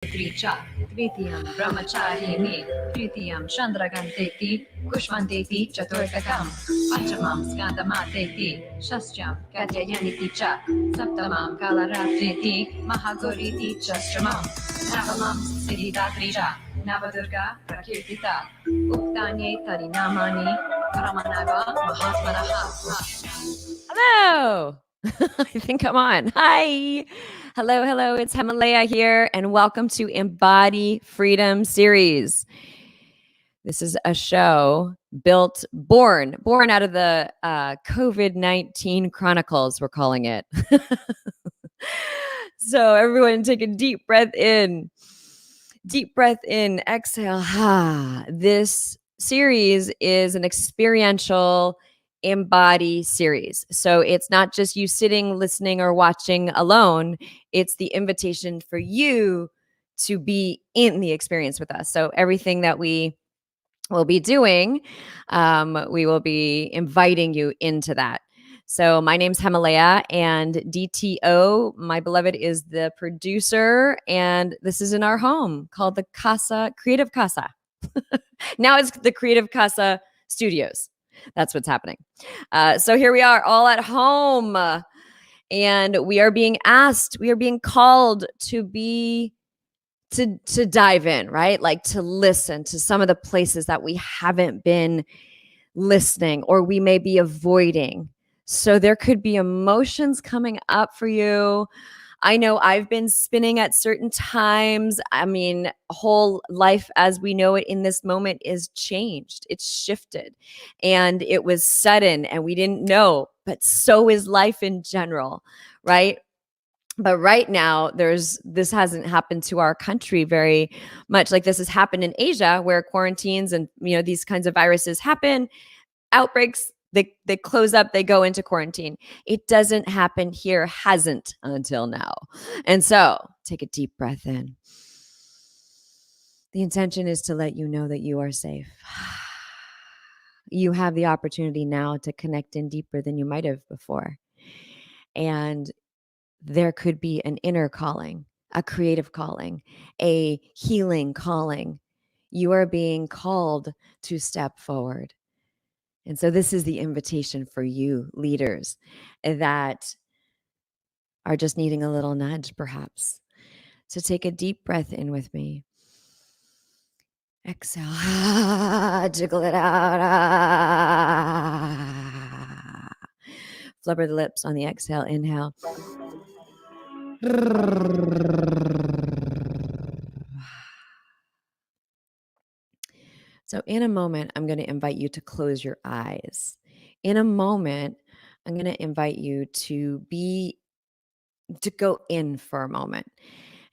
Tricha, Tritiyam Brahmacharini, Tritiyam Chandraganteti, Kushmanteti Chaturtakam, Panchamam Skandamateti, Shastyam Katyayaniti Cha, Saptamam Kalaratriti, Mahagoriti Chastramam, Navamam Siddhidatri Cha, Navadurga Prakirtita, Uktanye Tarinamani, Paramanava Mahatmanaha. Hello. I think I'm on. Hi. Hello. It's Himalaya here, and welcome to Embody Freedom series. This is a show born out of the COVID-19 Chronicles, we're calling it. So everyone take a deep breath in. Deep breath in, exhale. This series is an experiential Embody series. So it's not just you sitting, listening, or watching alone. It's the invitation for you to be in the experience with us. So everything that we will be doing, we will be inviting you into that. So my name's Himalaya, and DTO, my beloved, is the producer, and this is in our home called the Creative Casa. Now it's the Creative Casa Studios. That's what's happening. So here we are, all at home, and we are being called to dive in, right? Like to listen to some of the places that we haven't been listening or we may be avoiding. So there could be emotions coming up for you. I know I've been spinning at certain times. I mean, whole life as we know it in this moment is changed. It's shifted and it was sudden and we didn't know, but so is life in general, right? But right now, this hasn't happened to our country very much. Like this has happened in Asia, where quarantines and these kinds of viruses happen, outbreaks. They close up, they go into quarantine. It doesn't happen here, hasn't until now. And so, take a deep breath in. The intention is to let you know that you are safe. You have the opportunity now to connect in deeper than you might have before, and there could be an inner calling, a creative calling, a healing calling. You are being called to step forward. And so this is the invitation for you, leaders, that are just needing a little nudge, perhaps. So take a deep breath in with me. Exhale. Jiggle it out. Flubber the lips on the exhale. Inhale. So in a moment, I'm going to invite you to close your eyes. In a moment, I'm going to invite you to go in for a moment.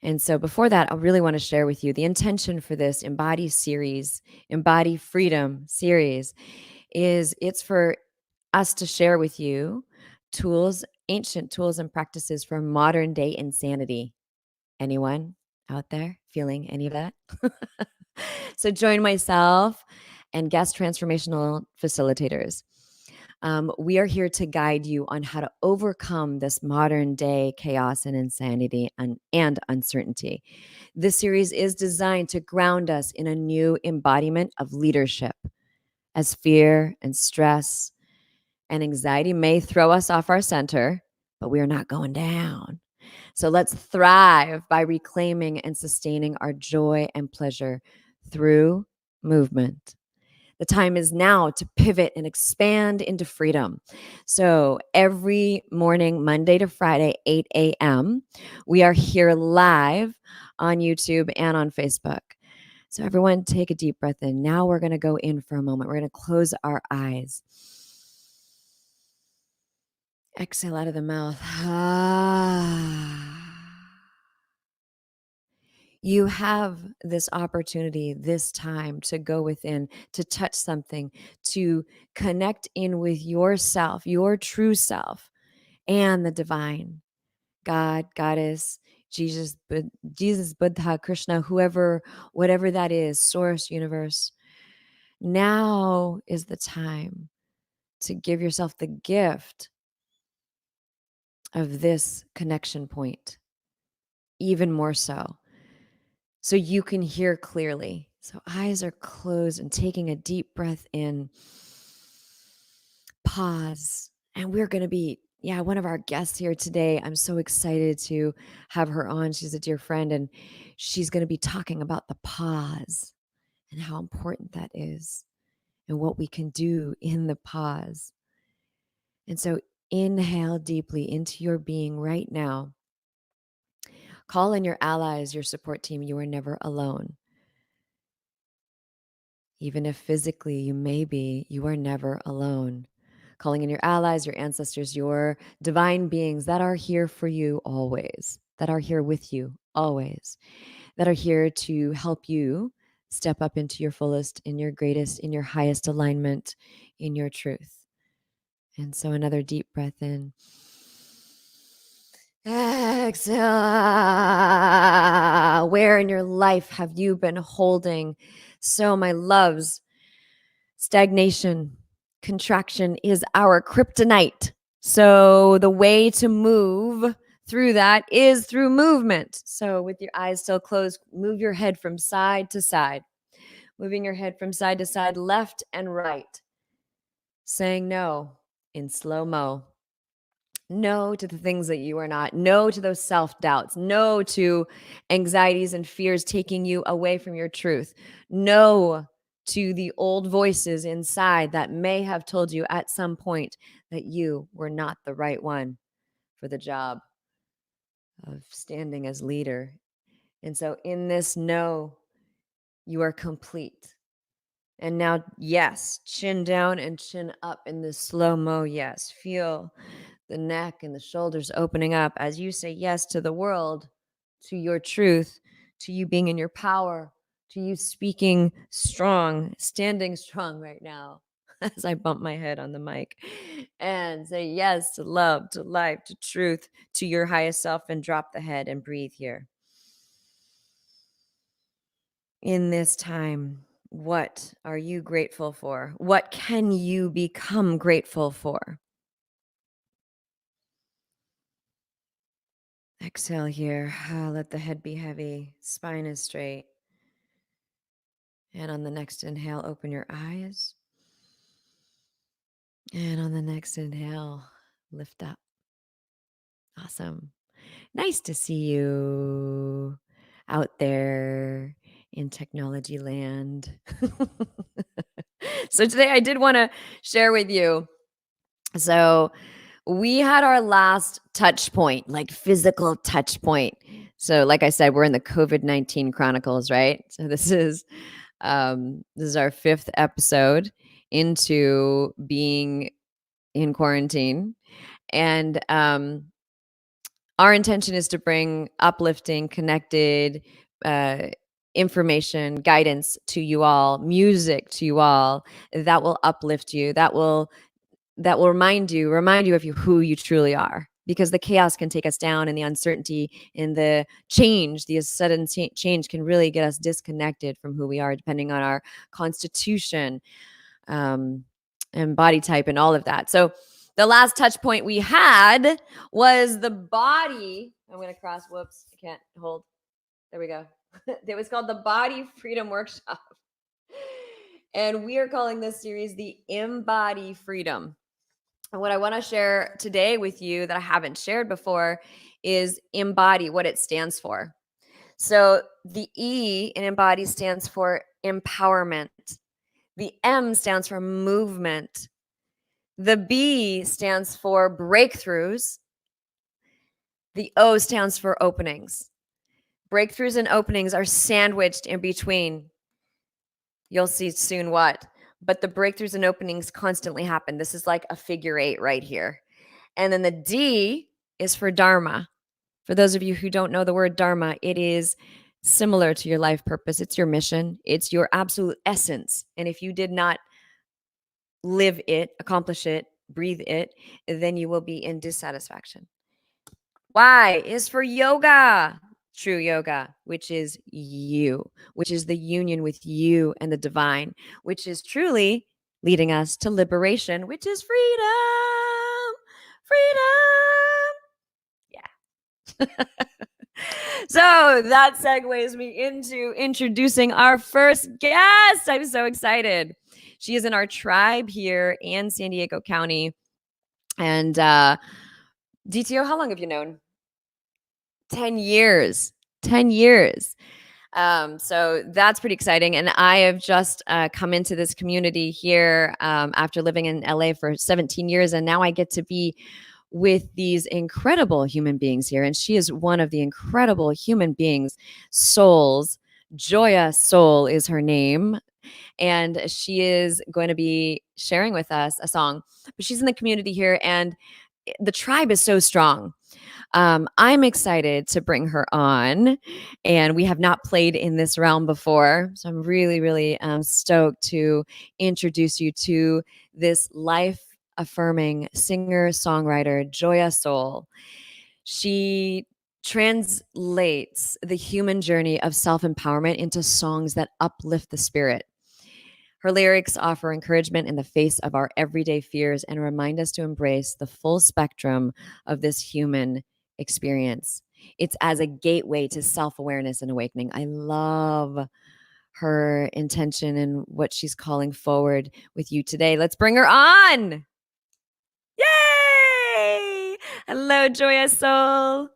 And so before that, I really want to share with you the intention for this Embody Freedom series it's for us to share with you ancient tools and practices for modern day insanity. Anyone out there feeling any of that? So join myself and guest transformational facilitators. We are here to guide you on how to overcome this modern day chaos and insanity and uncertainty. This series is designed to ground us in a new embodiment of leadership, as fear and stress and anxiety may throw us off our center, but we are not going down. So let's thrive by reclaiming and sustaining our joy and pleasure through movement. The time is now to pivot and expand into freedom. So every morning, Monday to Friday, 8 a.m., we are here live on YouTube and on Facebook. So everyone take a deep breath in. Now we're going to go in for a moment. We're going to close our eyes. Exhale out of the mouth. You have this opportunity, this time to go within, to touch something, to connect in with yourself, your true self, and the divine. God, Goddess, Jesus, Buddha, Krishna, whoever, whatever that is, source, universe. Now is the time to give yourself the gift of this connection point, even more so. so you can hear clearly. So eyes are closed and taking a deep breath in. Pause. And we're going to be, one of our guests here today. I'm so excited to have her on. She's a dear friend, and she's going to be talking about the pause and how important that is and what we can do in the pause. And so inhale deeply into your being right now. Call in your allies, your support team. You are never alone. Even if physically you may be, you are never alone. Calling in your allies, your ancestors, your divine beings that are here for you always, that are here with you always, that are here to help you step up into your fullest, in your greatest, in your highest alignment, in your truth. And so another deep breath in. Exhale. Where in your life have you been holding? So, my loves, stagnation, contraction is our kryptonite. So, the way to move through that is through movement. So, with your eyes still closed, move your head from side to side, moving your head from side to side, left and right, saying no in slow mo. No to the things that you are not. No to those self doubts. No to anxieties and fears taking you away from your truth. No to the old voices inside that may have told you at some point that you were not the right one for the job of standing as leader. And so, in this no, you are complete. And now, yes, chin down and chin up in this slow mo. Yes, feel the neck and the shoulders opening up as you say yes to the world, to your truth, to you being in your power, to you speaking strong, standing strong right now as I bump my head on the mic, and say yes to love, to life, to truth, to your highest self, and drop the head and breathe here. In this time, what are you grateful for? What can you become grateful for? Exhale here. Let the head be heavy. Spine is straight. And on the next inhale, open your eyes. And on the next inhale, lift up. Awesome. Nice to see you out there in technology land. So today I did want to share with you. So we had our last touch point, like physical touch point. So like I said, we're in the COVID-19 Chronicles, right? So this is our 5th episode into being in quarantine. And our intention is to bring uplifting, connected information, guidance to you all, music to you all that will uplift you, that will remind you of who you truly are, because the chaos can take us down, and the uncertainty and the change, the sudden change can really get us disconnected from who we are, depending on our constitution, and body type and all of that. So the last touch point we had was the body. I'm going to cross. Whoops. I can't hold. There we go. It was called the Body Freedom Workshop. And we are calling this series the Embody Freedom. And what I want to share today with you that I haven't shared before is embody, what it stands for. So the E in embody stands for empowerment. The M stands for movement. The B stands for breakthroughs. The O stands for openings. Breakthroughs and openings are sandwiched in between. You'll see soon what. But the breakthroughs and openings constantly happen. This is like a figure 8 right here. And then the D is for Dharma. For those of you who don't know the word Dharma, it is similar to your life purpose. It's your mission. It's your absolute essence. And if you did not live it, accomplish it, breathe it, then you will be in dissatisfaction. Y is for yoga, true yoga, which is you, which is the union with you and the divine, which is truly leading us to liberation, which is freedom. Freedom. Yeah. So that segues me into introducing our first guest. I'm so excited. She is in our tribe here in San Diego County. And DTO, how long have you known? 10 years. 10 years. So that's pretty exciting. And I have just come into this community here after living in LA for 17 years. And now I get to be with these incredible human beings here. And she is one of the incredible human beings, souls. Joya Soul is her name. And she is going to be sharing with us a song. But she's in the community here. And the tribe is so strong. I'm excited to bring her on, and we have not played in this realm before. So I'm really, really stoked to introduce you to this life affirming singer songwriter, Joya Soul. She translates the human journey of self empowerment into songs that uplift the spirit. Her lyrics offer encouragement in the face of our everyday fears and remind us to embrace the full spectrum of this human experience. It's as a gateway to self-awareness and awakening. I love her intention and what she's calling forward with you today. Let's bring her on. Yay! Hello, Joya Soul.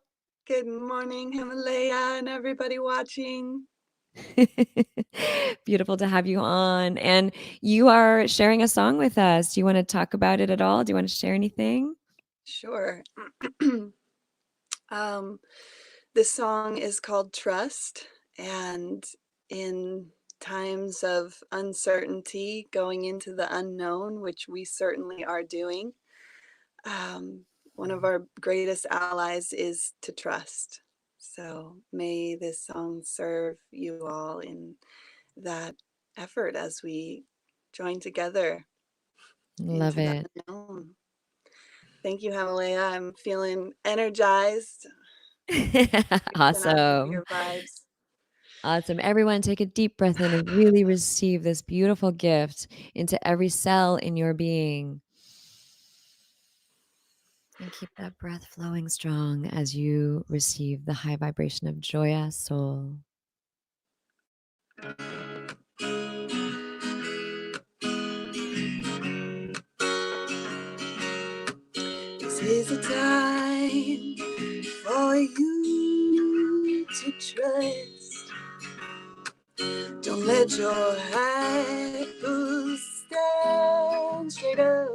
Good morning, Himalaya, and everybody watching. Beautiful to have you on. And you are sharing a song with us. Do you want to talk about it at all? Do you want to share anything? Sure. This song is called Trust, and in times of uncertainty, going into the unknown, which we certainly are doing, one of our greatest allies is to trust. So may this song serve you all in that effort as we join together. Love it. Unknown. Thank you, Himalaya. I'm feeling energized. Awesome. Your vibes. Awesome. Everyone, take a deep breath in and really receive this beautiful gift into every cell in your being. And keep that breath flowing strong as you receive the high vibration of Joya Soul. This is a time for you to trust. Don't let your hackles stand straight up.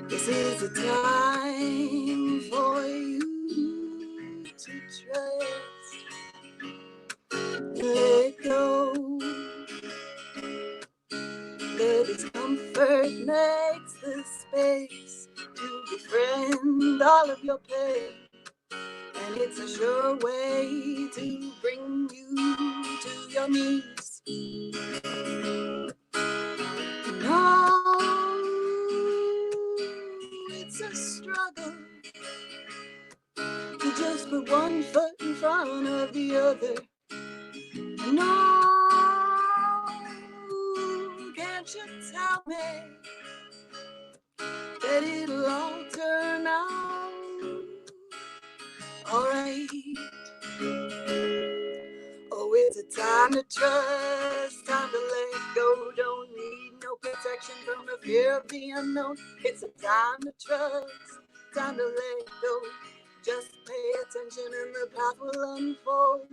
This is a time for you to trust. Let go. The discomfort makes the space to befriend all of your pain. And it's a sure way to bring you to your knees. No, it's a struggle to just put one foot in front of the other. No, can't you tell me that it'll all turn out alright? Oh, it's a time to trust, time to let go. Don't need no protection from the fear of the unknown. It's a time to trust, time to let go. Just pay attention and the path will unfold.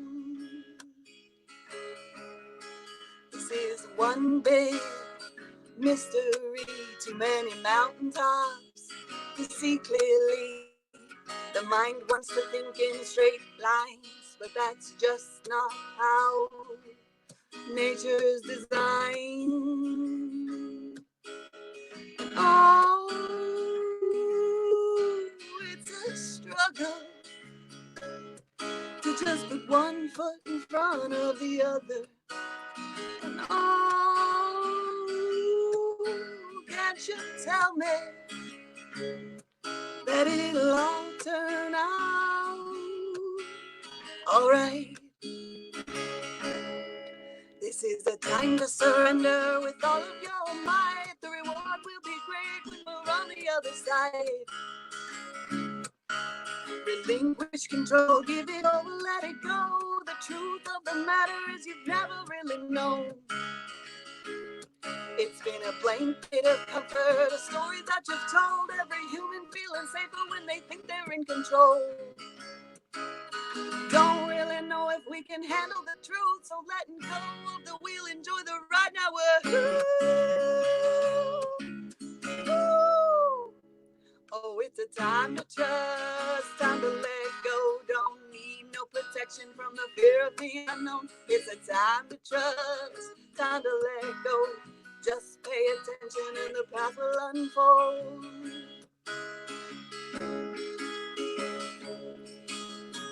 This is one big mystery, too many mountaintops to see clearly. The mind wants to think in straight lines, but that's just not how nature's designed. Oh, it's a struggle to just put one foot in front of the other. And oh, can't you tell me that it'll all turn out alright? This is the time to surrender with all of your might. The reward will be great when we're on the other side. Relinquish control, give it over, let it go. The truth of the matter is you've never really known. It's been a blanket of comfort, a story that you've told. Every human feeling safer when they think they're in control. Don't really know if we can handle the truth, so letting go of the wheel, enjoy the ride. Now oh, it's a time to trust, time to let go. Don't need no protection from the fear of the unknown. It's a time to trust, time to let go. Just pay attention and the path will unfold.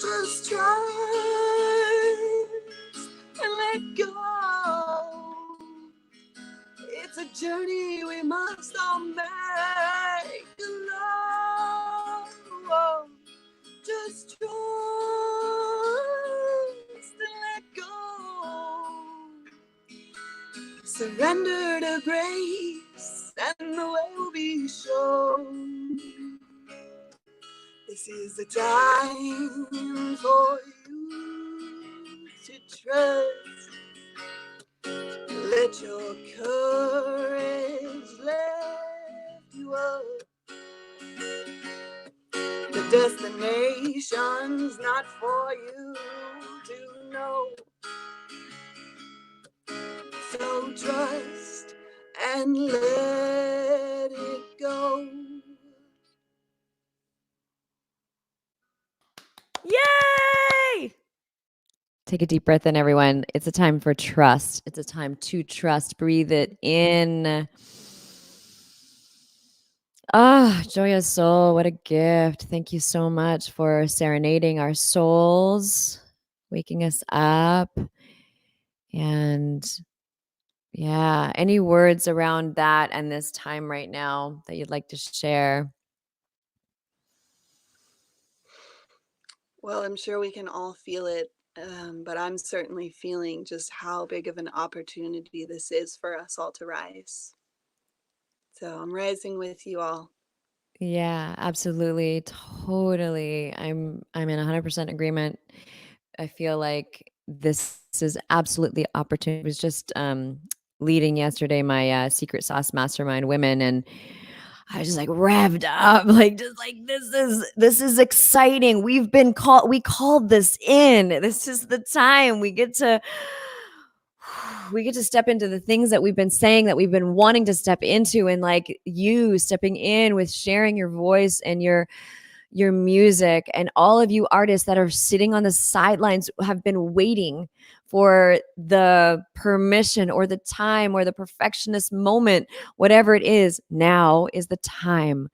Just trust and let go. It's a journey we must all make alone. Just trust and let go. Surrender to grace and the way will be shown. This is the time for you to trust. Let your courage lift you up. The destination's not for you to know. So trust and let it go. Yay! Take a deep breath in, everyone. It's a time for trust. It's a time to trust. Breathe it in. Ah, Joya's soul, what a gift. Thank you so much for serenading our souls, waking us up. And yeah, any words around that and this time right now that you'd like to share? Well, I'm sure we can all feel it, but I'm certainly feeling just how big of an opportunity this is for us all to rise. So I'm rising with you all. Yeah, absolutely. Totally. I'm in 100% agreement. I feel like this is absolutely opportunity. I was just leading yesterday my secret sauce mastermind women, and I was just like revved up, like just like this is exciting. We called this in. This is the time we get to step into the things that we've been saying that we've been wanting to step into, and like you stepping in with sharing your voice and your music, and all of you artists that are sitting on the sidelines have been waiting for the permission or the time or the perfectionist moment, whatever it is. Now is the time.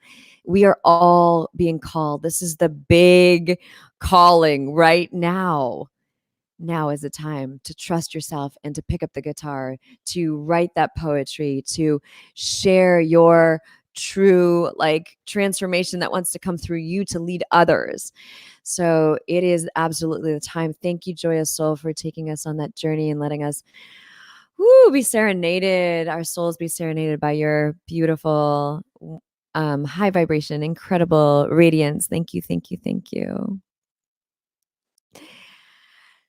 We are all being called. This is the big calling right now. Now is the time to trust yourself and to pick up the guitar, to write that poetry, to share your true like transformation that wants to come through you to lead others. So it is absolutely the time. Thank you, Joya Soul, for taking us on that journey and letting us be serenaded, our souls be serenaded by your beautiful, high vibration, incredible radiance. Thank you, thank you, thank you.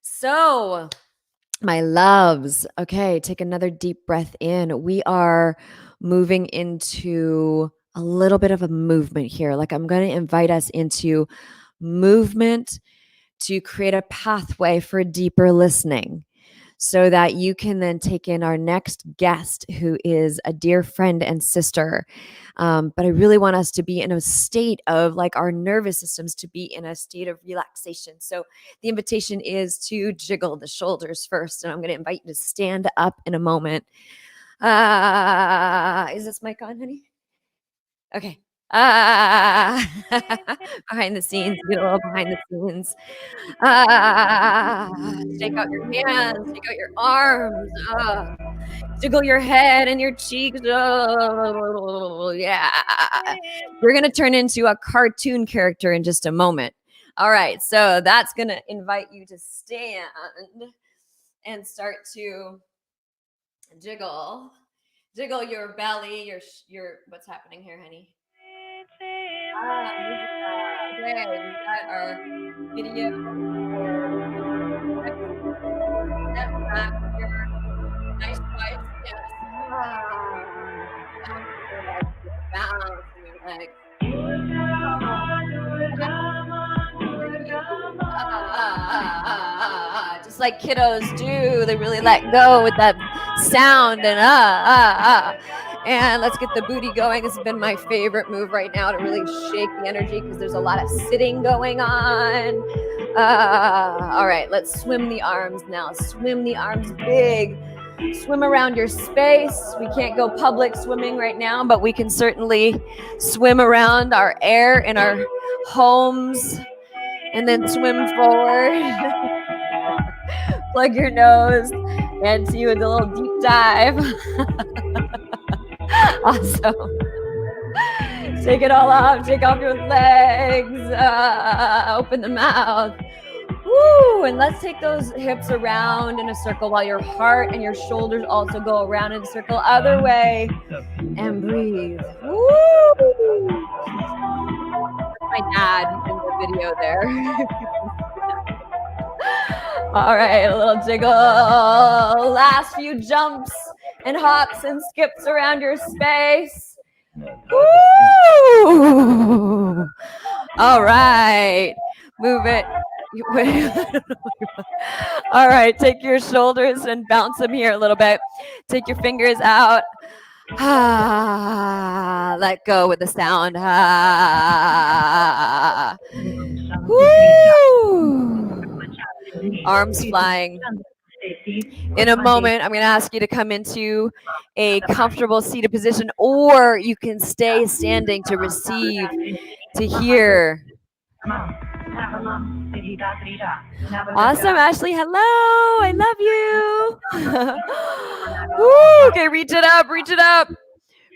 So, my loves, okay, take another deep breath in. We are moving into a little bit of a movement here. Like, I'm going to invite us into movement to create a pathway for deeper listening, so that you can then take in our next guest, who is a dear friend and sister. But I really want us to be in a state of like our nervous systems to be in a state of relaxation. So the invitation is to jiggle the shoulders first. And I'm going to invite you to stand up in a moment. Is this mic on, honey? Okay. Behind the scenes, get a little behind the scenes. Shake out your hands, shake out your arms. Jiggle your head and your cheeks. Oh, yeah. You're going to turn into a cartoon character in just a moment. All right. So that's going to invite you to stand and start to jiggle your belly, your what's happening here, honey? Okay, we got our video for step back here. Nice twice. Yes. Bouncing your legs. Bouncing your legs. Just like kiddos do, they really let go with that sound and and let's get the booty going. This has been my favorite move right now to really shake the energy because there's a lot of sitting going on. All right, let's swim the arms now. Swim the arms big. Swim around your space. We can't go public swimming right now, but we can certainly swim around our air in our homes and then swim forward. Plug your nose and see you with a little deep dive. Awesome. Shake it all off. Take off your legs. Open the mouth. Woo! And let's take those hips around in a circle while your heart and your shoulders also go around in a circle. Other way. And breathe. Woo! That's my dad in the video there. All right, a little jiggle. Last few jumps and hops and skips around your space. Woo! All right, move it. All right, take your shoulders and bounce them here a little bit. Take your fingers out. Let go with the sound. Woo! Arms flying. In a moment, I'm going to ask you to come into a comfortable seated position, or you can stay standing to receive, to hear. Awesome, Ashley. Hello. I love you. Woo, okay, reach it up. Reach it up.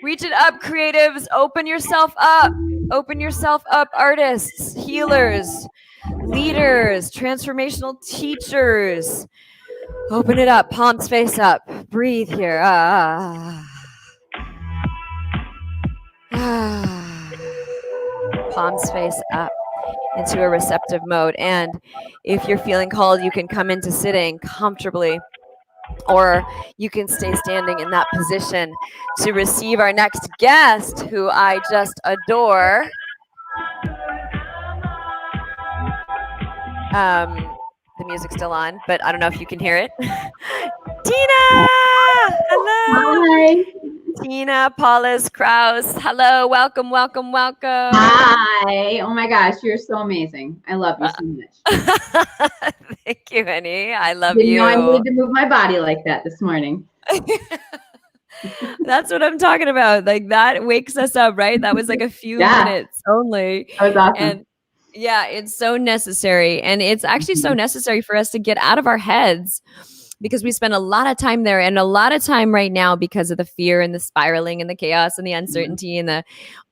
Reach it up, creatives. Open yourself up. Open yourself up, artists, healers, leaders, transformational teachers. Open it up, palms face up. Breathe here. Palms face up into a receptive mode. And if you're feeling called, you can come into sitting comfortably, or you can stay standing in that position to receive our next guest, who I just adore. The music's still on, but I don't know if you can hear it. Tina! Hello! Hi! Tina Paulus-Krause. Hello, welcome, welcome, welcome. Hi! Oh my gosh, you're so amazing. I love you so much. Thank you, honey. I love Didn't you. know I needed to move my body like that this morning. That's what I'm talking about. Like, that wakes us up, right? That was like a few minutes only. That was awesome. And yeah, it's so necessary. And it's actually so necessary for us to get out of our heads, because we spend a lot of time there, and a lot of time right now because of the fear and the spiraling and the chaos and the uncertainty and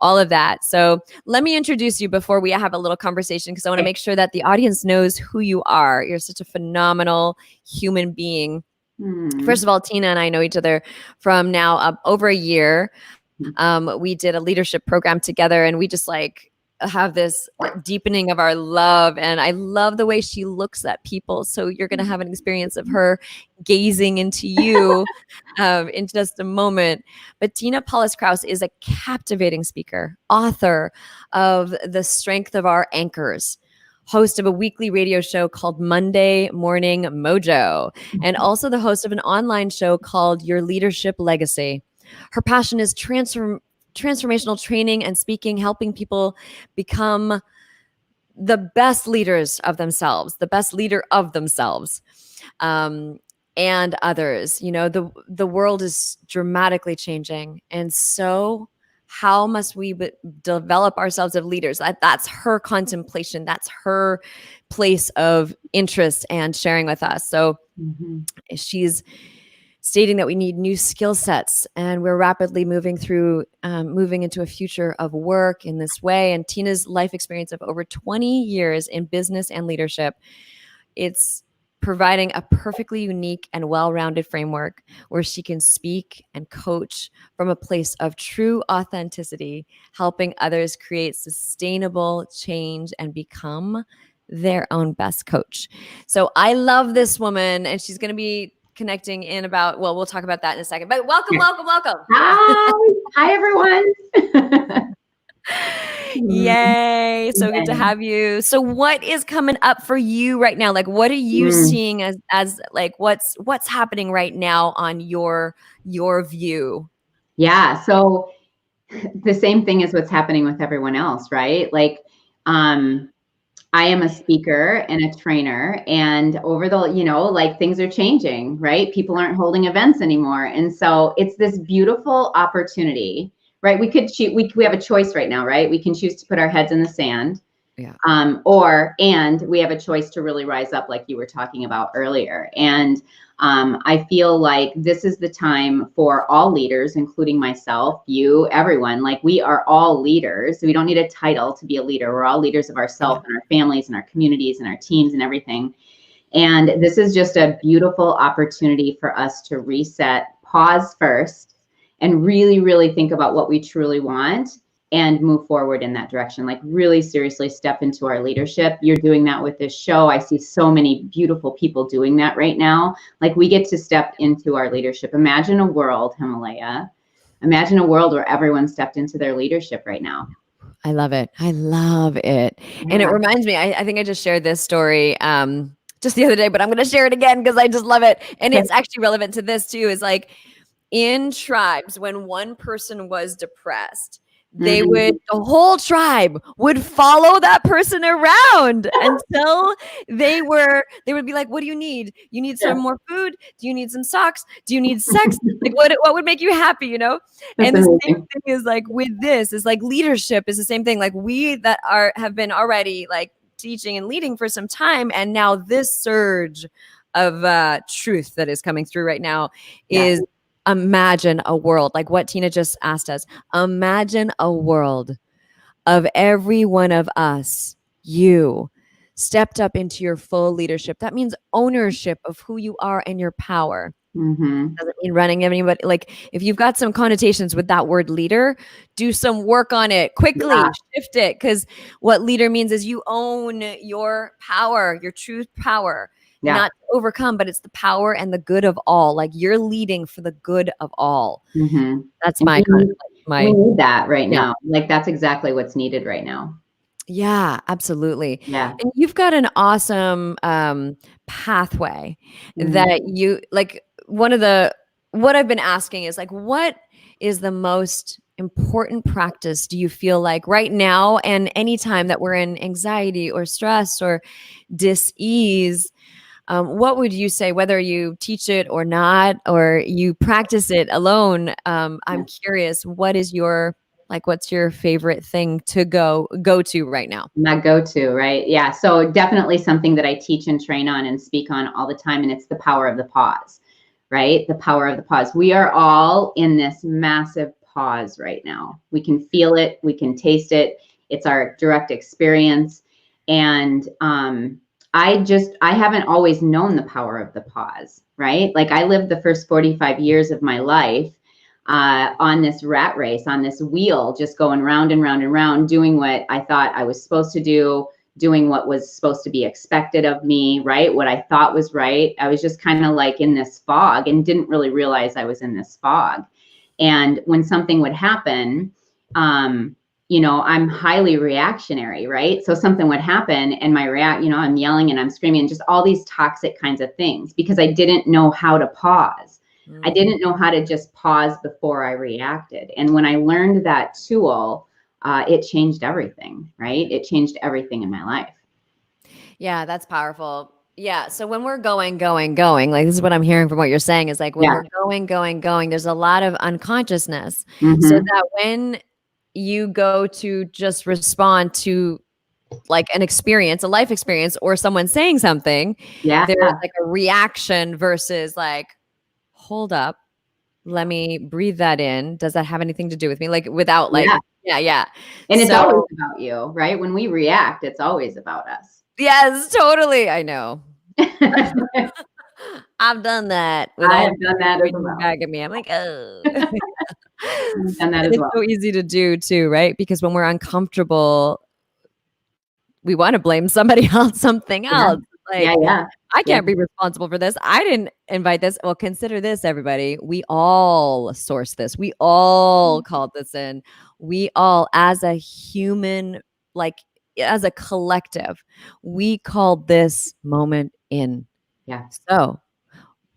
all of that. So let me introduce you before we have a little conversation, because I want to make sure that the audience knows who you are. You're such a phenomenal human being. First of all, Tina and I know each other from now over a year. We did a leadership program together, and we just have this deepening of our love. And I love the way she looks at people. So you're going to have an experience of her gazing into you in just a moment. But Tina Paulus-Krause is a captivating speaker, author of The Strength of Our Anchors, host of a weekly radio show called Monday Morning Mojo, and also the host of an online show called Your Leadership Legacy. Her passion is transformational training and speaking, helping people become the best leaders of themselves, the best leader of themselves, and others. You know, the world is dramatically changing. And so how must we develop ourselves as leaders? That's her contemplation. That's her place of interest and sharing with us. So she's stating that we need new skill sets, and we're rapidly moving into a future of work in this way. And Tina's life experience of over 20 years in business and leadership, it's providing a perfectly unique and well-rounded framework where she can speak and coach from a place of true authenticity, helping others create sustainable change and become their own best coach. So I love this woman, and she's going to be connecting in about, well, we'll talk about that in a second, but welcome. Hi everyone. Yay. So good to have you. So what is coming up for you right now? Like, what are you seeing as like, what's happening right now on your view? Yeah. So the same thing is what's happening with everyone else, right? Like, I am a speaker and a trainer, and over the, like, things are changing, right? People aren't holding events anymore. And so it's this beautiful opportunity, right? We could choose, we have a choice right now, right? We can choose to put our heads in the sand. Yeah. And we have a choice to really rise up, like you were talking about earlier. And I feel like this is the time for all leaders, including myself, you, everyone. Like, we are all leaders. We don't need a title to be a leader. We're all leaders of ourselves and our families and our communities and our teams and everything. And this is just a beautiful opportunity for us to reset, pause first, and really, really think about what we truly want and move forward in that direction. Like, really seriously step into our leadership. You're doing that with this show. I see so many beautiful people doing that right now. Like, we get to step into our leadership. Imagine a world, Himalaya. Imagine a world where everyone stepped into their leadership right now. I love it. I love it. Yeah. And it reminds me, I think I just shared this story just the other day, but I'm going to share it again because I just love it. And it's actually relevant to this too, is like, in tribes, when one person was depressed, they would, the whole tribe would follow that person around until they would be like, what do you need? You need some more food? Do you need some socks? Do you need sex? Like, what would make you happy, you know? And the same thing is like with this, is like leadership is the same thing. Like, we that have been already like teaching and leading for some time, and now this surge of truth that is coming through right now is, imagine a world like what Tina just asked us. Imagine a world of every one of us, you stepped up into your full leadership. That means ownership of who you are and your power. Doesn't mean running anybody. Like, if you've got some connotations with that word leader, do some work on it quickly, shift it. Because what leader means is you own your power, your true power. Not to overcome, but it's the power and the good of all. Like, you're leading for the good of all. That's my we need that right now. Like, that's exactly what's needed right now. Yeah, absolutely. Yeah. And you've got an awesome pathway that you like. What I've been asking is like, what is the most important practice do you feel like right now, and anytime that we're in anxiety or stress or dis-ease? What would you say, whether you teach it or not, or you practice it alone? I'm curious, what's your favorite thing to go to right now? My go-to, right? Yeah. So definitely something that I teach and train on and speak on all the time. And it's the power of the pause, right? The power of the pause. We are all in this massive pause right now. We can feel it. We can taste it. It's our direct experience. And, I haven't always known the power of the pause, right? Like, I lived the first 45 years of my life on this rat race, on this wheel, just going round and round and round, doing what I thought I was supposed to do, doing what was supposed to be expected of me, right? What I thought was right. I was just kind of like in this fog and didn't really realize I was in this fog. And when something would happen, I'm highly reactionary, right? So something would happen and I'm yelling and I'm screaming and just all these toxic kinds of things because I didn't know how to pause. I didn't know how to just pause before I reacted. And when I learned that tool, it changed everything, right? It changed everything in my life. Yeah, that's powerful. Yeah. So when we're going, like, this is what I'm hearing from what you're saying, is like, when we're going, there's a lot of unconsciousness. So that when you go to just respond to like an experience, a life experience, or someone saying something, there's like a reaction versus like, hold up, let me breathe that in. Does that have anything to do with me? Like, without like, yeah. And it's always about you, right? When we react, it's always about us. Yes, totally. I know. I've done that with I all have done that as well. back at me. I'm like, oh. I've done that And as it's well. so easy to do too, right? Because when we're uncomfortable, we want to blame somebody else, something Yeah. else. Like, Yeah. I can't be responsible for this. I didn't invite this. Well, consider this, everybody. We all sourced this. We all called this in. We all, as a human, like as a collective, we called this moment in. Yeah. So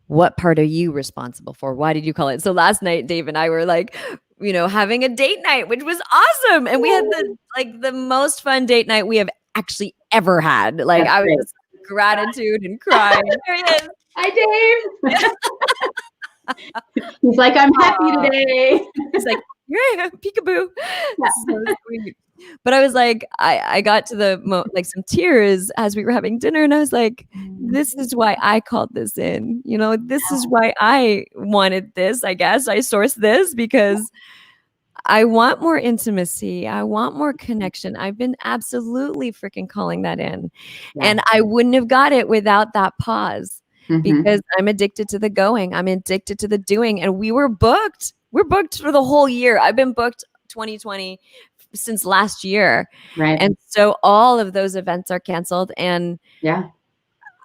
what part are you responsible for? Why did you call it? So last night, Dave and I were like, having a date night, which was awesome. And we had the most fun date night we have actually ever had. Like, That's I was great. just gratitude and crying. There he is. Hi, Dave. He's like, I'm happy today. He's like, yeah, peekaboo. Yeah. So sweet. But I was like, I got to some tears as we were having dinner, and I was like, this is why I called this in. This is why I wanted this. I guess I sourced this because I want more intimacy. I want more connection. I've been absolutely freaking calling that in. Yeah. And I wouldn't have got it without that pause. Mhm. Because I'm addicted to the going. I'm addicted to the doing. And we were booked. We're booked for the whole year. I've been booked 2020 since last year. Right. And so all of those events are canceled. And yeah.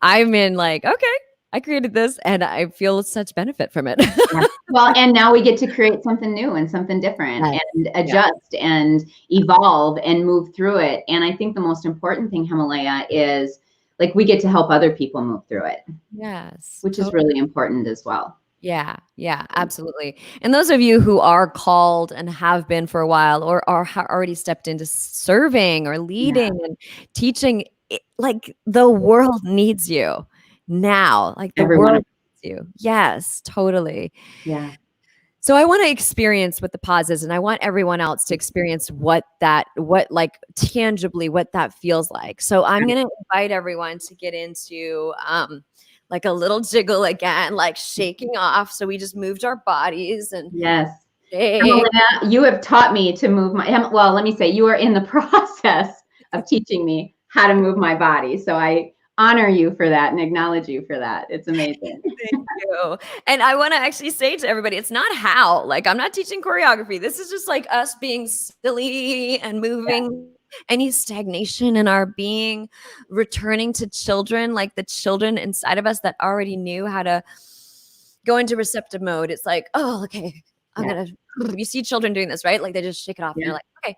I'm in like, okay, I created this and I feel such benefit from it. Yeah. Well, and now we get to create something new and something different and adjust and evolve and move through it. And I think the most important thing, Himalaya, is like we get to help other people move through it. Yes. Which is really important as well. Yeah, absolutely. And those of you who are called and have been for a while or are already stepped into serving or leading and teaching, like the world needs you now. Like the world needs you. Yes, totally. Yeah. So I want to experience what the pause is, and I want everyone else to experience what tangibly what that feels like. So I'm going to invite everyone to get into like a little jiggle again, like shaking off. So we just moved our bodies and yes. You have taught me to move well, let me say you are in the process of teaching me how to move my body. So I honor you for that and acknowledge you for that. It's amazing. Thank you. And I want to actually say to everybody, it's not how, like, I'm not teaching choreography. This is just like us being silly and moving any stagnation in our being, returning to children, like the children inside of us that already knew how to go into receptive mode. It's like, oh, okay, you see children doing this, right? Like they just shake it off and they're like, okay,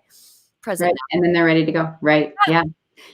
present. Right. And then they're ready to go. Right. Yeah.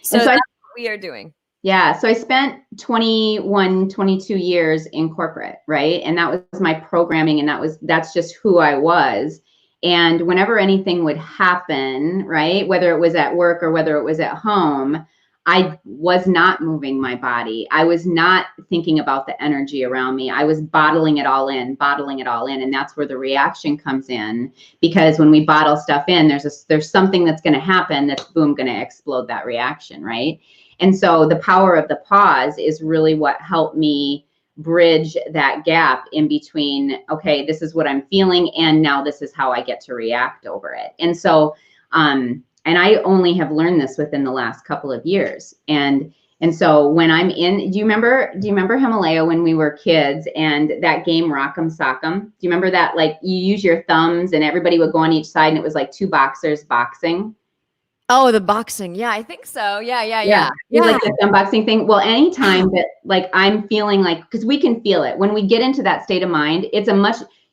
So that's what we are doing. Yeah. So I spent 21, 22 years in corporate, right? And that was my programming and that's just who I was. And whenever anything would happen, right, whether it was at work or whether it was at home, I was not moving my body. I was not thinking about the energy around me. I was bottling it all in. And that's where the reaction comes in, because when we bottle stuff in, there's something that's going to happen that's boom, going to explode that reaction, right? And so the power of the pause is really what helped me bridge that gap in between, okay, this is what I'm feeling, and now this is how I get to react over it. And so, and I only have learned this within the last couple of years. And so when I'm in, do you remember Himalaya when we were kids and that game Rock'em Sock'em? Do you remember that? Like you use your thumbs and everybody would go on each side and it was like two boxers boxing. Oh, the boxing. Yeah, I think so. Yeah. Like the unboxing thing. Well, anytime that like I'm feeling like, because we can feel it when we get into that state of mind,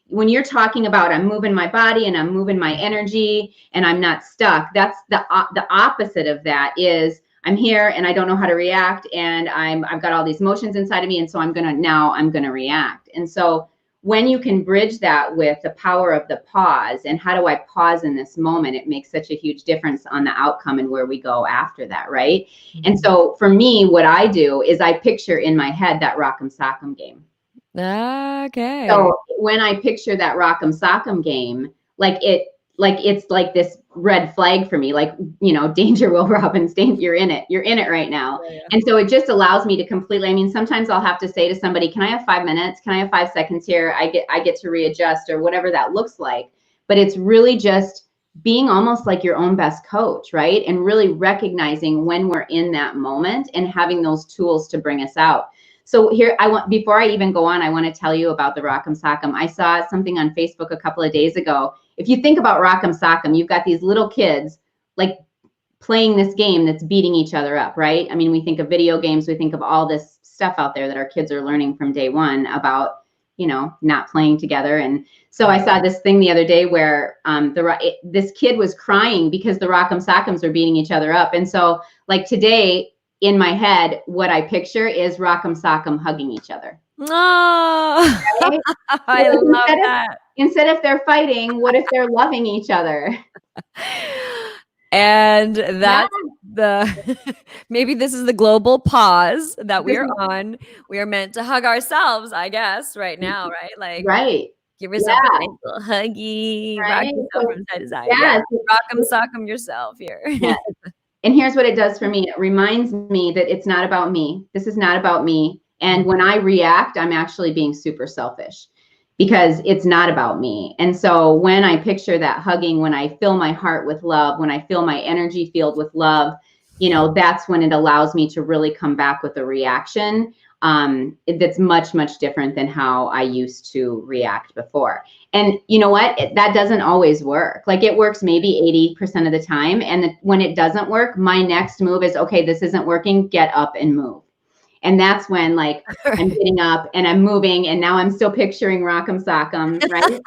when you're talking about I'm moving my body and I'm moving my energy and I'm not stuck, that's the opposite of that is I'm here and I don't know how to react and I've got all these emotions inside of me. And so I'm going to react. And so when you can bridge that with the power of the pause and how do I pause in this moment, it makes such a huge difference on the outcome and where we go after that, right? Mm-hmm. And so for me, what I do is I picture in my head that Rock'em Sock'em game. Okay. So when I picture that Rock'em Sock'em game, it's like this red flag for me, like, danger, Will Robbins, you're in it right now. Yeah. And so it just allows me to completely, I mean, sometimes I'll have to say to somebody, can I have 5 minutes? Can I have 5 seconds here? I get to readjust or whatever that looks like. But it's really just being almost like your own best coach, right? And really recognizing when we're in that moment and having those tools to bring us out. So here, before I even go on, I want to tell you about the Rock'em Sock'em. I saw something on Facebook a couple of days ago. If you think about Rock'em Sock'em, you've got these little kids like playing this game that's beating each other up, right? I mean, we think of video games, we think of all this stuff out there that our kids are learning from day one about, you know, not playing together. And so I saw this thing the other day where this kid was crying because the Rock'em Sock'ems are beating each other up. And so like today in my head, what I picture is Rock'em Sock'em hugging each other. Oh, Right? I love that. Instead of they're fighting, what if they're loving each other? And that's maybe this is the global pause that we are on. We are meant to hug ourselves, I guess, right now, right? Like, right. Give yourself a nice little huggy, rock yourself from side to side. Yeah, Rock'em Sock'em yourself here. Yeah. And here's what it does for me. It reminds me that it's not about me. This is not about me. And when I react, I'm actually being super selfish because it's not about me. And so when I picture that hugging, when I fill my heart with love, when I feel my energy filled with love, you know, that's when it allows me to really come back with a reaction that's much, much different than how I used to react before. And you know what? That doesn't always work. Like it works maybe 80% of the time. And when it doesn't work, my next move is, okay, this isn't working, get up and move. And that's when like I'm getting up and I'm moving and now I'm still picturing Rock'em Sock'em, right?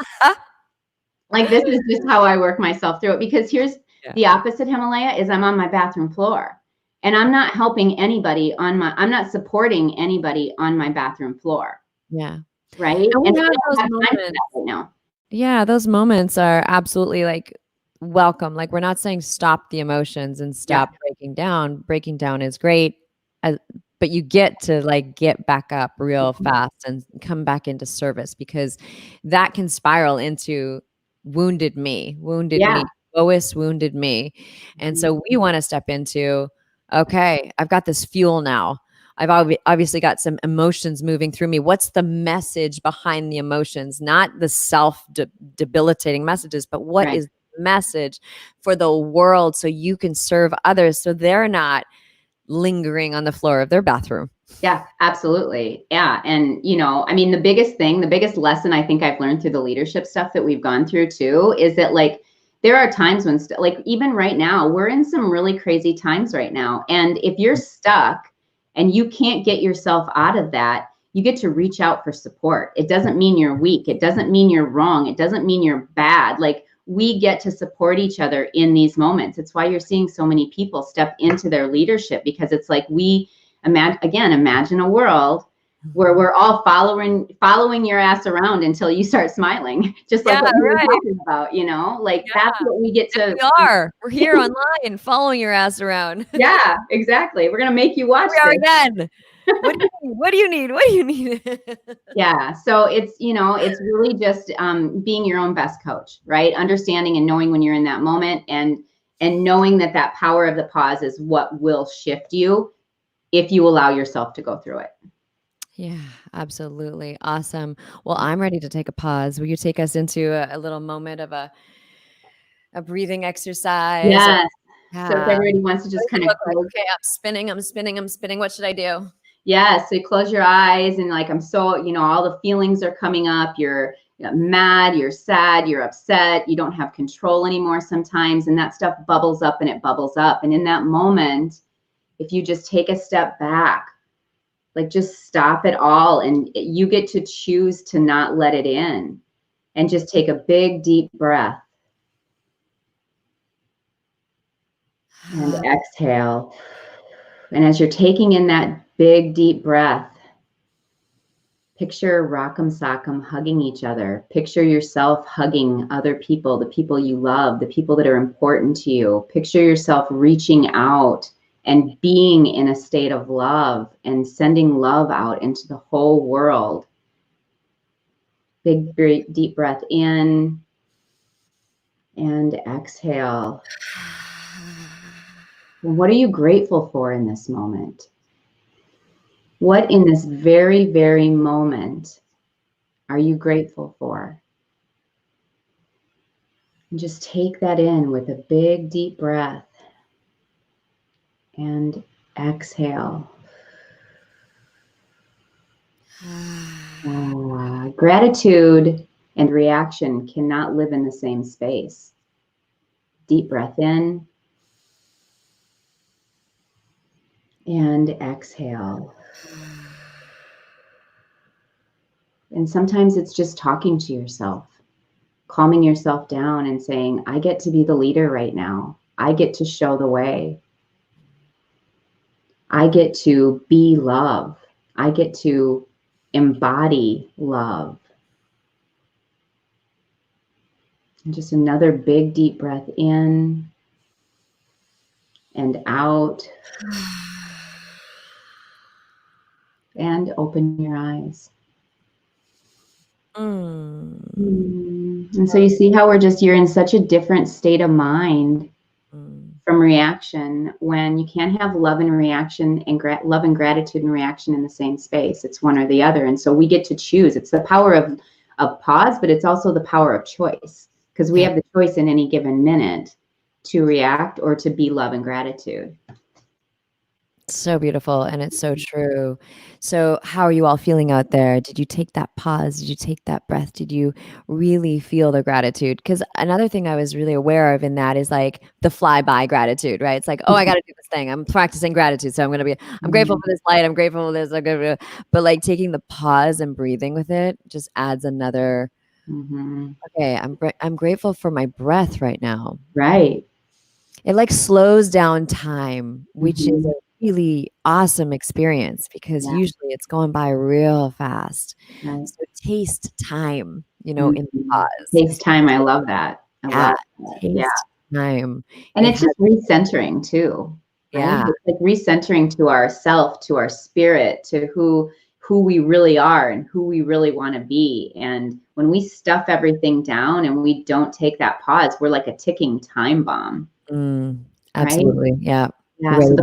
Like this is just how I work myself through it, because here's the opposite, Himalaya, is I'm on my bathroom floor. And I'm not helping anybody I'm not supporting anybody on my bathroom floor. Yeah. Right. And we and have those moments. Right now. Yeah, those moments are absolutely like welcome. Like we're not saying stop the emotions and stop breaking down. Breaking down is great. But you get to like get back up real fast and come back into service, because that can spiral into wounded me, Lois wounded me. And so we want to step into, okay, I've got this fuel now. I've obviously got some emotions moving through me. What's the message behind the emotions? Not the self-debilitating messages, but what is the message for the world so you can serve others so they're not lingering on the floor of their bathroom. Yeah, absolutely. Yeah. And, you know, I mean, the biggest lesson I think I've learned through the leadership stuff that we've gone through too, is that like, there are times when like, even right now, we're in some really crazy times right now. And if you're stuck and you can't get yourself out of that, you get to reach out for support. It doesn't mean you're weak. It doesn't mean you're wrong. It doesn't mean you're bad. Like, we get to support each other in these moments. It's why you're seeing so many people step into their leadership, because it's like imagine a world where we're all following your ass around until you start smiling, just like what we were talking about, you know, like that's what we get to. We're here online following your ass around. Yeah, exactly. We're going to make you watch this again. What do you need? What do you need? Yeah. So it's, you know, it's really just being your own best coach, right? Understanding and knowing when you're in that moment, and knowing that power of the pause is what will shift you if you allow yourself to go through it. Yeah, absolutely. Awesome. Well, I'm ready to take a pause. Will you take us into a little moment of a breathing exercise? Yes. So if everybody wants to just kind of like, okay, I'm spinning. What should I do? Yeah. So close your eyes and like, I'm so, you know, all the feelings are coming up. You're mad, you're sad, you're upset. You don't have control anymore sometimes. And that stuff bubbles up and it bubbles up. And in that moment, if you just take a step back, like just stop it all, and you get to choose to not let it in, and just take a big, deep breath. And exhale. And as you're taking in that big, deep breath, picture Rock'em Sock'em hugging each other. Picture yourself hugging other people, the people you love, the people that are important to you. Picture yourself reaching out and being in a state of love and sending love out into the whole world. Big, great, deep breath in and exhale. What are you grateful for in this moment? What in this very, very moment are you grateful for? And just take that in with a big, deep breath and exhale. Gratitude and reaction cannot live in the same space. Deep breath in and exhale. And sometimes it's just talking to yourself, calming yourself down and saying, I get to be the leader right now. I get to show the way. I get to be love. I get to embody love. And just another big, deep breath in and out. And open your eyes. And so you see how you're in such a different state of mind from reaction when you can't have love and reaction and love and gratitude and reaction in the same space. It's one or the other. And so we get to choose. It's the power of pause, but it's also the power of choice, because we have the choice in any given minute to react or to be love and gratitude. So beautiful. And it's so true. So how are you all feeling out there? Did you take that pause? Did you take that breath? Did you really feel the gratitude? Because another thing I was really aware of in that is like the flyby gratitude, right? It's like, oh, I got to do this thing. I'm practicing gratitude. So I'm grateful for this light. I'm grateful for this. But like taking the pause and breathing with it just adds another, okay, I'm grateful for my breath right now. Right. It like slows down time, which is a really awesome experience because usually it's going by real fast. Right. So taste time, in the pause. Taste time. I love that. Taste time. And it's just recentering too. Right? Yeah. It's like recentering to ourself, to our spirit, to who we really are and who we really want to be. And when we stuff everything down and we don't take that pause, we're like a ticking time bomb. Absolutely. Right? Yeah. Yeah. So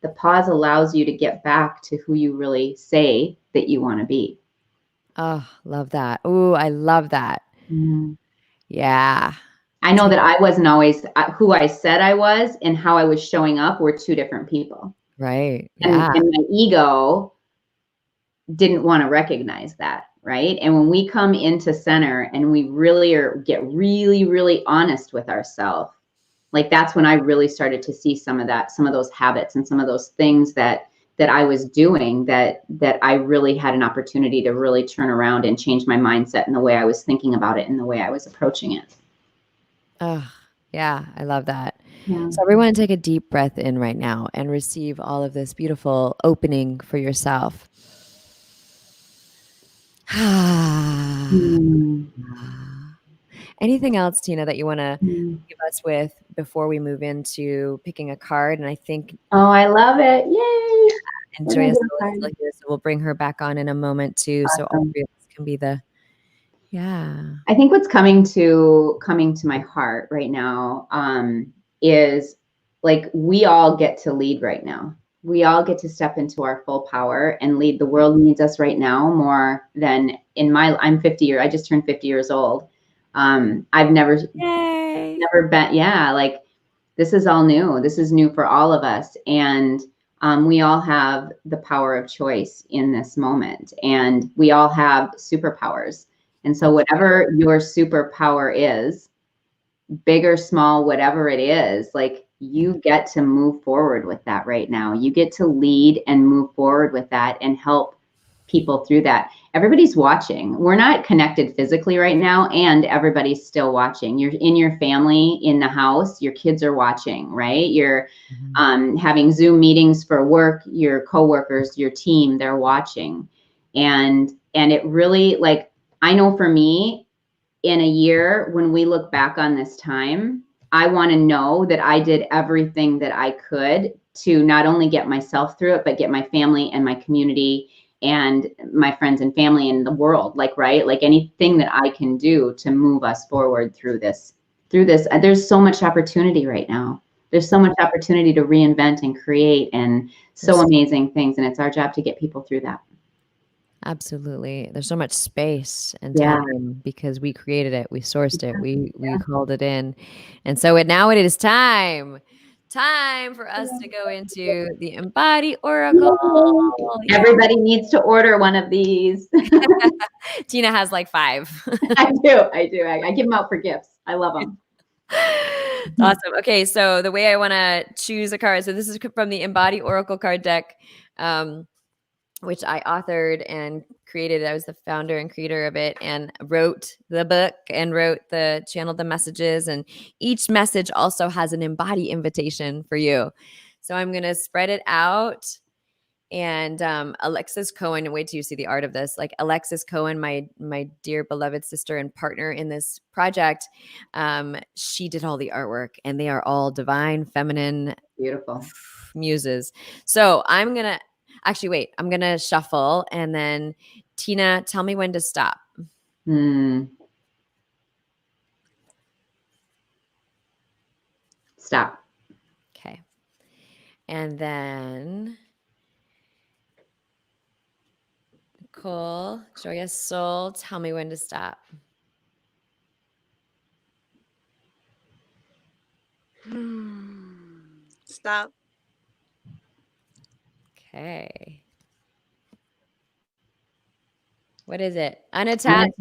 the pause allows you to get back to who you really say that you want to be. Oh, love that. Oh, I love that. Yeah. I know that I wasn't always who I said I was, and how I was showing up were two different people. Right. Yeah. And my ego didn't want to recognize that. Right. And when we come into center and we really get really, really honest with ourselves, like that's when I really started to see some of those habits and some of those things that I was doing that I really had an opportunity to really turn around and change my mindset and the way I was thinking about it and the way I was approaching it. Oh, yeah. I love that. Yeah. So everyone take a deep breath in right now and receive all of this beautiful opening for yourself. Anything else, Tina, that you want to give us with before we move into picking a card? And I think... Oh, I love it. Yay. And Joya is still here, so we'll bring her back on in a moment too. Awesome. So all three of us can be I think what's coming to my heart right now is like we all get to lead right now. We all get to step into our full power and lead. The world needs us right now more than I'm 50 I just turned 50 years old. I've never been, like this is all new. This is new for all of us. And we all have the power of choice in this moment, and we all have superpowers. And so whatever your superpower is, big or small, whatever it is, like you get to move forward with that right now. You get to lead and move forward with that and help people through that. Everybody's watching. We're not connected physically right now, and everybody's still watching. You're in your family, in the house, your kids are watching, right? You're having Zoom meetings for work, your coworkers, your team, they're watching. And it really, like, I know for me, in a year, when we look back on this time, I want to know that I did everything that I could to not only get myself through it, but get my family and my community and my friends and family in the world, like, right? Like anything that I can do to move us forward through this. There's so much opportunity right now. There's so much opportunity to reinvent and create and so amazing things. And it's our job to get people through that. Absolutely. There's so much space and time because we created it, we sourced it, we called it in. And so now it is time time for us to go into the Embody Oracle. Yeah. Everybody needs to order one of these. Tina has like 5. I do. I give them out for gifts. I love them. Awesome. Okay, so the way I want to choose a card. So this is from the Embody Oracle card deck, which I authored and created. I was the founder and creator of it, and wrote the book and channeled the messages. And each message also has an embody invitation for you. So I'm going to spread it out. And Alexis Cohen, wait till you see the art of this. Like Alexis Cohen, my dear beloved sister and partner in this project, she did all the artwork, and they are all divine, feminine, beautiful muses. So I'm gonna shuffle, and then Tina, tell me when to stop. Stop. Okay. And then Nicole, Joya Soul, tell me when to stop. Stop. Okay. What is it? Unattached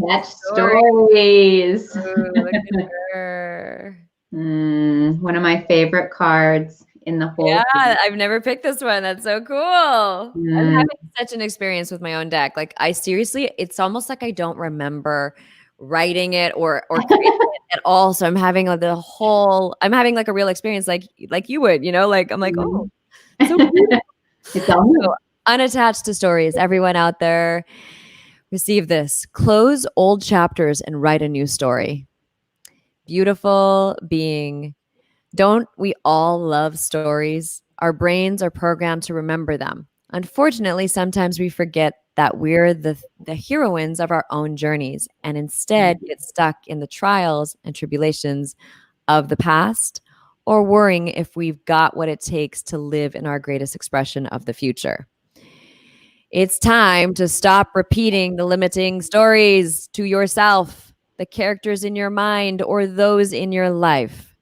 stories. Ooh, look at her. One of my favorite cards in the whole thing. I've never picked this one. That's so cool. I'm having such an experience with my own deck. Like I seriously, it's almost like I don't remember writing it or creating it at all. So I'm having like a real experience like you would, like I'm like, oh, so cool. It's all so, unattached to stories. Everyone out there, receive this. Close old chapters and write a new story. Beautiful being. Don't we all love stories? Our brains are programmed to remember them. Unfortunately, sometimes we forget that we're the heroines of our own journeys, and instead get stuck in the trials and tribulations of the past, or worrying if we've got what it takes to live in our greatest expression of the future. It's time to stop repeating the limiting stories to yourself, the characters in your mind, or those in your life.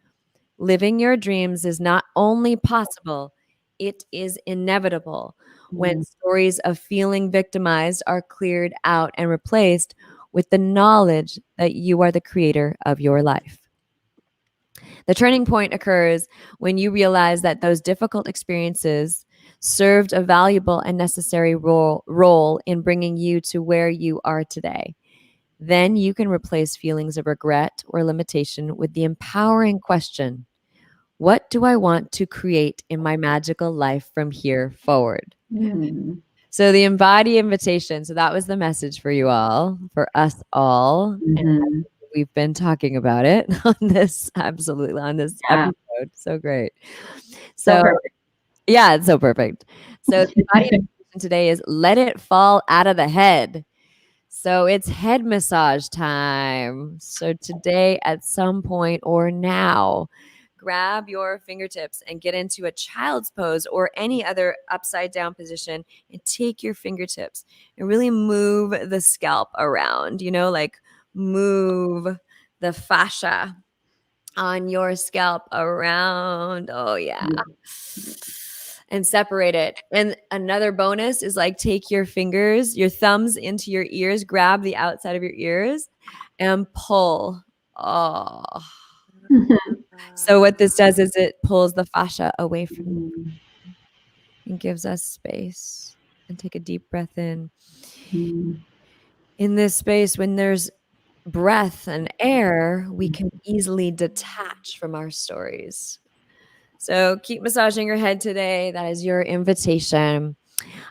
Living your dreams is not only possible, it is inevitable when stories of feeling victimized are cleared out and replaced with the knowledge that you are the creator of your life. The turning point occurs when you realize that those difficult experiences served a valuable and necessary role in bringing you to where you are today. Then you can replace feelings of regret or limitation with the empowering question, what do I want to create in my magical life from here forward? So the Embody invitation. So that was the message for you all, for us all. And we've been talking about it on this episode. So great. So yeah, it's so perfect. So the Embody invitation today is let it fall out of the head. So it's head massage time. So today at some point or now, grab your fingertips and get into a child's pose or any other upside down position and take your fingertips and really move the scalp around, like move the fascia on your scalp around. Oh, yeah. And separate it. And another bonus is like take your fingers, your thumbs into your ears, grab the outside of your ears and pull. Oh. So what this does is it pulls the fascia away from you and gives us space. And take a deep breath in. In this space, when there's breath and air, we can easily detach from our stories. So keep massaging your head today. That is your invitation.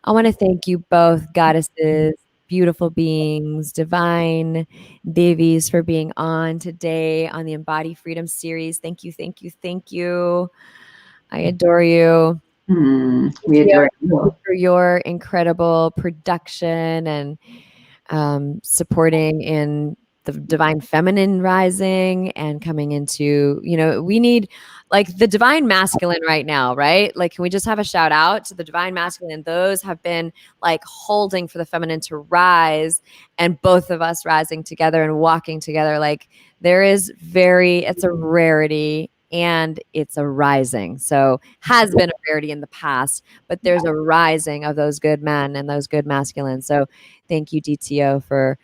I want to thank you both, goddesses, beautiful beings, divine Devis, for being on today on the Embody Freedom series. Thank you, thank you, thank you. I adore you. We adore you for your incredible production and supporting in the divine feminine rising and coming into, we need like the divine masculine right now, right? Like, can we just have a shout out to the divine masculine? Those have been like holding for the feminine to rise, and both of us rising together and walking together. Like it's a rarity and it's a rising. So has been a rarity in the past, but there's a rising of those good men and those good masculines. So thank you, DTO, for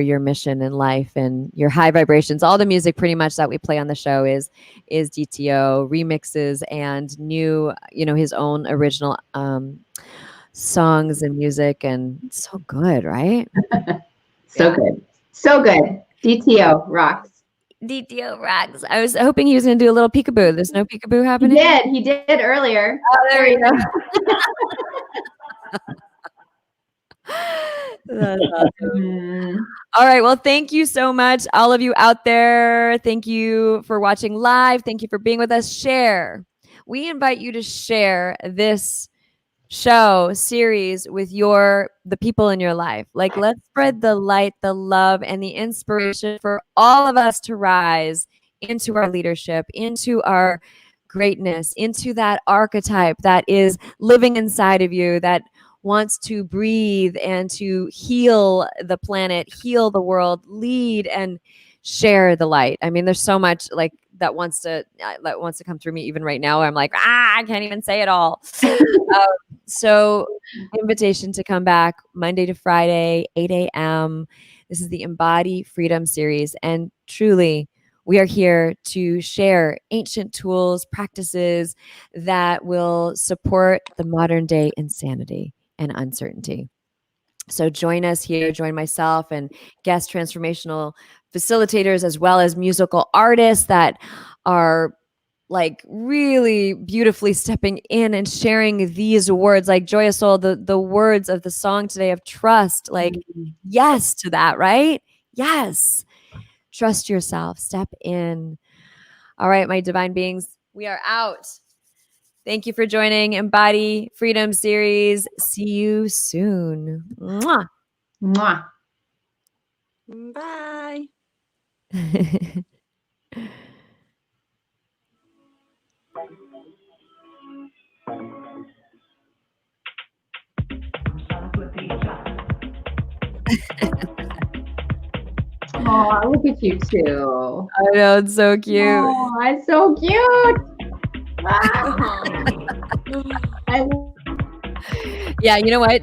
your mission in life and your high vibrations. All the music pretty much that we play on the show is DTO remixes and new, his own original songs and music, and so good, right? So good. So good. DTO rocks. DTO rocks. I was hoping he was going to do a little peekaboo. There's no peekaboo happening? He did earlier. Oh, there you go. That's awesome. All right. Well, thank you so much, all of you out there. Thank you for watching live. Thank you for being with us. Share. We invite you to share this show series with the people in your life. Like, let's spread the light, the love, and the inspiration for all of us to rise into our leadership, into our greatness, into that archetype that is living inside of you, that wants to breathe and to heal the planet, heal the world, lead and share the light. I mean, there's so much like that wants to come through me even right now. I'm like, I can't even say it all. So invitation to come back Monday to Friday, 8 a.m. This is the Embody Freedom series. And truly, we are here to share ancient tools, practices that will support the modern day insanity and uncertainty. So join us here, join myself and guest transformational facilitators, as well as musical artists that are like really beautifully stepping in and sharing these words, like Joya Soul, the words of the song today of trust, like yes to that, right? Yes. Trust yourself, step in. All right, my divine beings, we are out. Thank you for joining Embody Freedom series. See you soon. Mwah. Mwah. Bye. Oh, look at you two. I know, it's so cute. Oh, it's so cute. Wow. Yeah, you know what?